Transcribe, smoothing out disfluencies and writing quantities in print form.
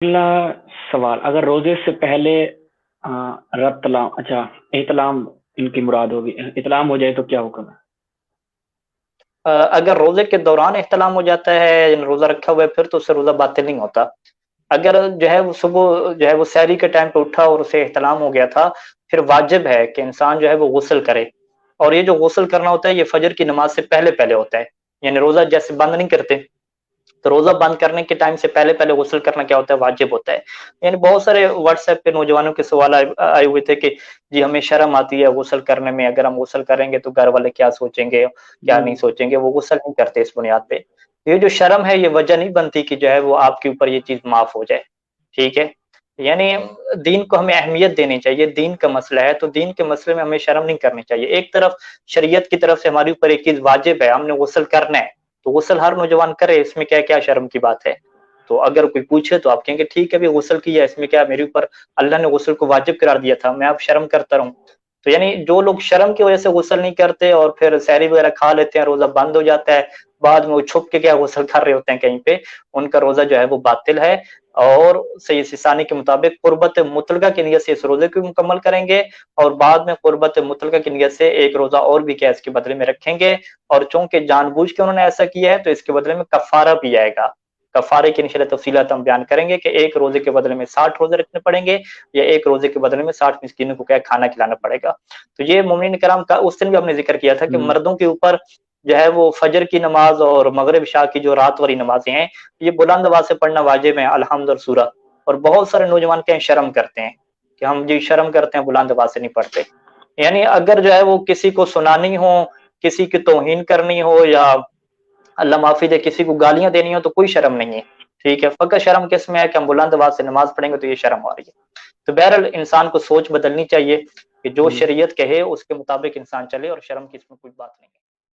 اگلا سوال، اگر روزے سے پہلے رتلام، اچھا احتلام ان کی مراد ہوگی، احتلام ہو جائے تو کیا حکم ہے؟ اگر روزے کے دوران احتلام ہو جاتا ہے، یعنی روزہ رکھا ہوا ہے، پھر تو اس سے روزہ باطل نہیں ہوتا۔ اگر جو ہے وہ صبح جو ہے وہ سحری کے ٹائم پہ اٹھا اور اسے احتلام ہو گیا تھا، پھر واجب ہے کہ انسان جو ہے وہ غسل کرے، اور یہ جو غسل کرنا ہوتا ہے یہ فجر کی نماز سے پہلے پہلے ہوتا ہے، یعنی روزہ جیسے بند نہیں کرتے تو روزہ بند کرنے کے ٹائم سے پہلے پہلے غسل کرنا کیا ہوتا ہے، واجب ہوتا ہے۔ یعنی بہت سارے واٹس ایپ پہ نوجوانوں کے سوال آئے ہوئے تھے کہ جی ہمیں شرم آتی ہے غسل کرنے میں، اگر ہم غسل کریں گے تو گھر والے کیا سوچیں گے، کیا نہیں سوچیں گے، وہ غسل نہیں کرتے اس بنیاد پہ۔ یہ جو شرم ہے یہ وجہ نہیں بنتی کہ جو ہے وہ آپ کے اوپر یہ چیز معاف ہو جائے، ٹھیک ہے۔ یعنی دین کو ہمیں اہمیت دینی چاہیے، دین کا مسئلہ ہے تو دین کے مسئلے میں ہمیں شرم نہیں کرنی چاہیے۔ ایک طرف شریعت کی طرف سے ہمارے اوپر ایک چیز واجب ہے، ہم نے غسل کرنا ہے، تو غسل ہر نوجوان کرے، اس میں کیا کیا شرم کی بات ہے؟ تو اگر کوئی پوچھے تو آپ کہیں گے ٹھیک ہے بھی غسل کیا، اس میں کیا، میرے اوپر اللہ نے غسل کو واجب قرار دیا تھا، میں اب شرم کرتا رہوں۔ تو یعنی جو لوگ شرم کی وجہ سے غسل نہیں کرتے اور پھر سحری وغیرہ کھا لیتے ہیں، روزہ بند ہو جاتا ہے، بعد میں وہ چھپ کے کیا غسل کر رہے ہوتے ہیں کہیں پہ، ان کا روزہ جو ہے وہ باطل ہے۔ اور صحیح سیسانی کے مطابق قربت مطلقہ کی نیت سے اس روزے کو مکمل کریں گے، اور بعد میں قربت مطلقہ کی نیت سے ایک روزہ اور بھی کیا اس کے بدلے میں رکھیں گے، اور چونکہ جان بوجھ کے انہوں نے ایسا کیا ہے تو اس کے بدلے میں کفارہ بھی آئے گا۔ کفارے کی انشاءاللہ تفصیلات ہم بیان کریں گے کہ ایک روزے کے بدلے میں 60 روزے رکھنے پڑیں گے، یا ایک روزے کے بدلے میں 60 مسکینوں کو کیا کھانا کھلانا پڑے گا۔ تو یہ مومنین کرام کا اس دن بھی ہم نے ذکر کیا تھا کہ مردوں کے اوپر جو ہے وہ فجر کی نماز اور مغرب عشاء کی جو رات والی نمازیں ہیں یہ بلند آواز سے پڑھنا واجب ہے، الحمد اور سورہ۔ اور بہت سارے نوجوان کہیں شرم کرتے ہیں کہ ہم جی شرم کرتے ہیں، بلند آواز سے نہیں پڑھتے۔ یعنی اگر جو ہے وہ کسی کو سنانی ہو، کسی کی توہین کرنی ہو، یا اللہ معافی دے کسی کو گالیاں دینی ہو، تو کوئی شرم نہیں ہے، ٹھیک ہے۔ فقط شرم کس میں ہے کہ ہم بلند آواز سے نماز پڑھیں گے تو یہ شرم آ رہی ہے۔ تو بہرحال انسان کو سوچ بدلنی چاہیے کہ جو شریعت کہے اس کے مطابق انسان چلے، اور شرم کی اس میں کوئی بات نہیں ہے۔